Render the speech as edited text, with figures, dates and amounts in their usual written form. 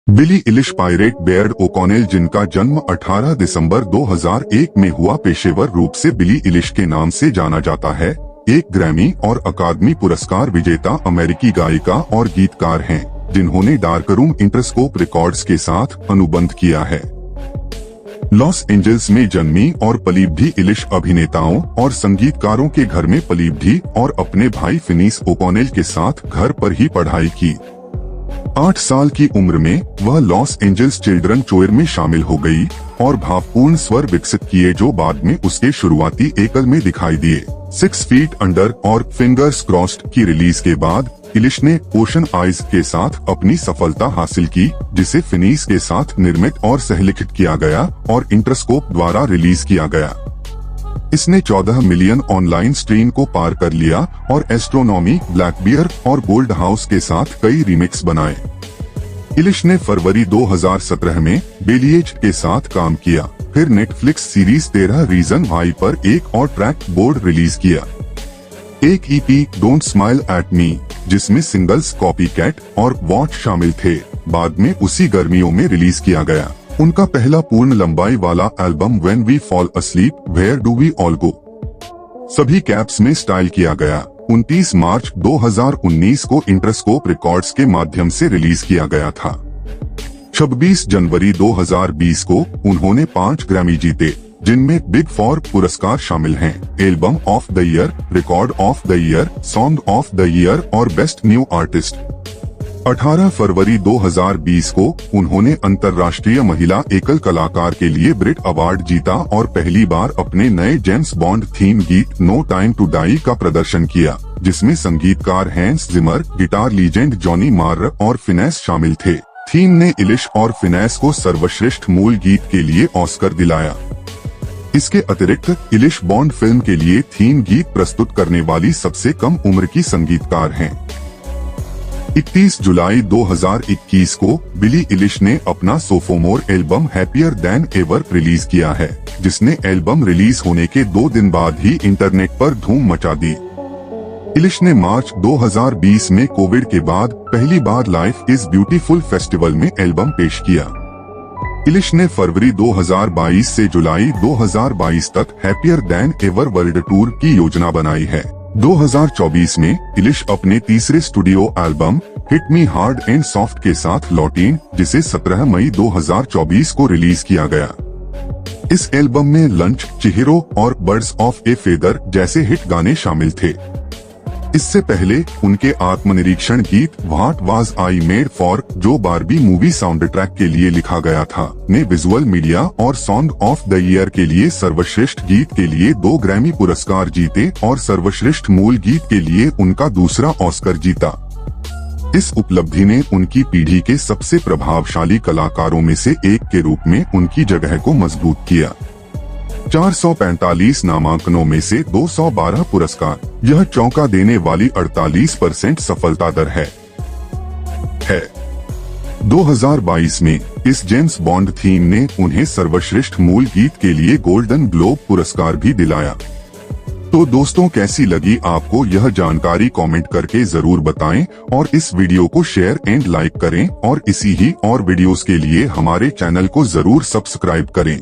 बिली ilish pirate Baird O'Connell, जिनका जन्म 18 दिसंबर 2001 में हुआ, पेशेवर रूप से बिली इलिश के नाम से जाना जाता है, एक ग्रैमी और अकादमी पुरस्कार विजेता अमेरिकी गायिका और गीतकार हैं, जिन्होंने डार्क रूम इंटरस्कोप रिकॉर्ड्स के साथ अनुबंध किया है। लॉस एंजल्स में जन्मी और पली भी इलिश अभिनेताओं और संगीतकारों के घर में पली भी और अपने भाई फिनिस ओकॉनेल के साथ घर पर ही पढ़ाई की। 8 साल की उम्र में वह लॉस एंजल्स चिल्ड्रन चोयर में शामिल हो गई और भावपूर्ण स्वर विकसित किए, जो बाद में उसके शुरुआती एकल में दिखाई दिए। 6 फीट अंडर और फिंगर्स क्रॉस्ड की रिलीज के बाद इलिश ने ओशन आइज के साथ अपनी सफलता हासिल की, जिसे फिनिस के साथ निर्मित और सहलिखित किया गया और इंटरस्कोप द्वारा रिलीज किया गया। इसने 14 मिलियन ऑनलाइन स्ट्रीम को पार कर लिया और एस्ट्रोनॉमी, ब्लैकबियर और गोल्ड हाउस के साथ कई रीमिक्स बनाए। इलिश ने फरवरी 2017 में बेलिएज के साथ काम किया, फिर नेटफ्लिक्स सीरीज 13 रीजन वाई पर एक और ट्रैक बोर्ड रिलीज किया। एक EP don't smile at me, जिसमें सिंगल्स कॉपीकैट और वॉच शामिल थे, बाद में उसी गर्मियों में रिलीज किया गया। उनका पहला पूर्ण लंबाई वाला album when we fall asleep where do we all go सभी कैप्स में स्टाइल किया गया। 29 मार्च 2019 को इंटरस्कोप रिकॉर्ड्स के माध्यम से रिलीज किया गया था। 26 जनवरी 2020 को उन्होंने 5 ग्रैमी जीते, जिनमें बिग 4 पुरस्कार शामिल हैं: album of the year, record of the year, song of the year और बेस्ट न्यू आर्टिस्ट। 18 फरवरी 2020 को उन्होंने अंतर्राष्ट्रीय महिला एकल कलाकार के लिए ब्रिट अवार्ड जीता और पहली बार अपने नए जेम्स बॉन्ड थीम गीत नो टाइम टू डाई का प्रदर्शन किया, जिसमें संगीतकार Hans Zimmer, guitar legend Johnny Marr और फिनेस शामिल थे। थीम ने इलिश और फिनेस को सर्वश्रेष्ठ मूल गीत के लिए ऑस्कर दिलाया। इसके अतिरिक्त इलिश बॉन्ड फिल्म के लिए थीम गीत प्रस्तुत करने वाली सबसे कम उम्र की संगीतकार हैं। 31 जुलाई 2021 को बिली इलिश ने अपना sophomore album happier than ever release किया है, जिसने एल्बम रिलीज होने के 2 दिन बाद ही इंटरनेट पर धूम मचा दी। इलिश ने मार्च 2020 में कोविड के बाद पहली बार लाइफ इज ब्यूटीफुल फेस्टिवल में एल्बम पेश किया। इलिश ने फरवरी 2022 से जुलाई 2022 तक happier than ever world tour की योजना बनाई है। 2024 में इलिश अपने तीसरे studio album hit me hard and soft के साथ लौटीं, जिसे 17 मई 2024 को रिलीज किया गया। इस एल्बम में लंच, चिहिरो और बर्ड्स ऑफ ए फेदर जैसे हिट गाने शामिल थे। इससे पहले उनके आत्मनिरीक्षण गीत what was I made for, जो बारबी मूवी साउंड ट्रैक के लिए लिखा गया था, ने विजुअल मीडिया और सॉन्ग ऑफ द ईयर के लिए सर्वश्रेष्ठ गीत के लिए 2 ग्रैमी पुरस्कार जीते और सर्वश्रेष्ठ मूल गीत के लिए उनका दूसरा ऑस्कर जीता। इस उपलब्धि ने उनकी पीढ़ी के सबसे प्रभावशाली कलाकारों में से एक के रूप में उनकी जगह को मजबूत किया। 445 नामांकनों में से 212 पुरस्कार, यह चौंका देने वाली 48% सफलता दर है। 2022 में इस जेम्स बॉन्ड थीम ने उन्हें सर्वश्रेष्ठ मूल गीत के लिए गोल्डन ग्लोब पुरस्कार भी दिलाया। तो दोस्तों, कैसी लगी आपको यह जानकारी कमेंट करके जरूर बताएं और इस वीडियो को शेयर एंड लाइक करें और इसी ही और वीडियोस के लिए हमारे चैनल को जरूर सब्सक्राइब करें।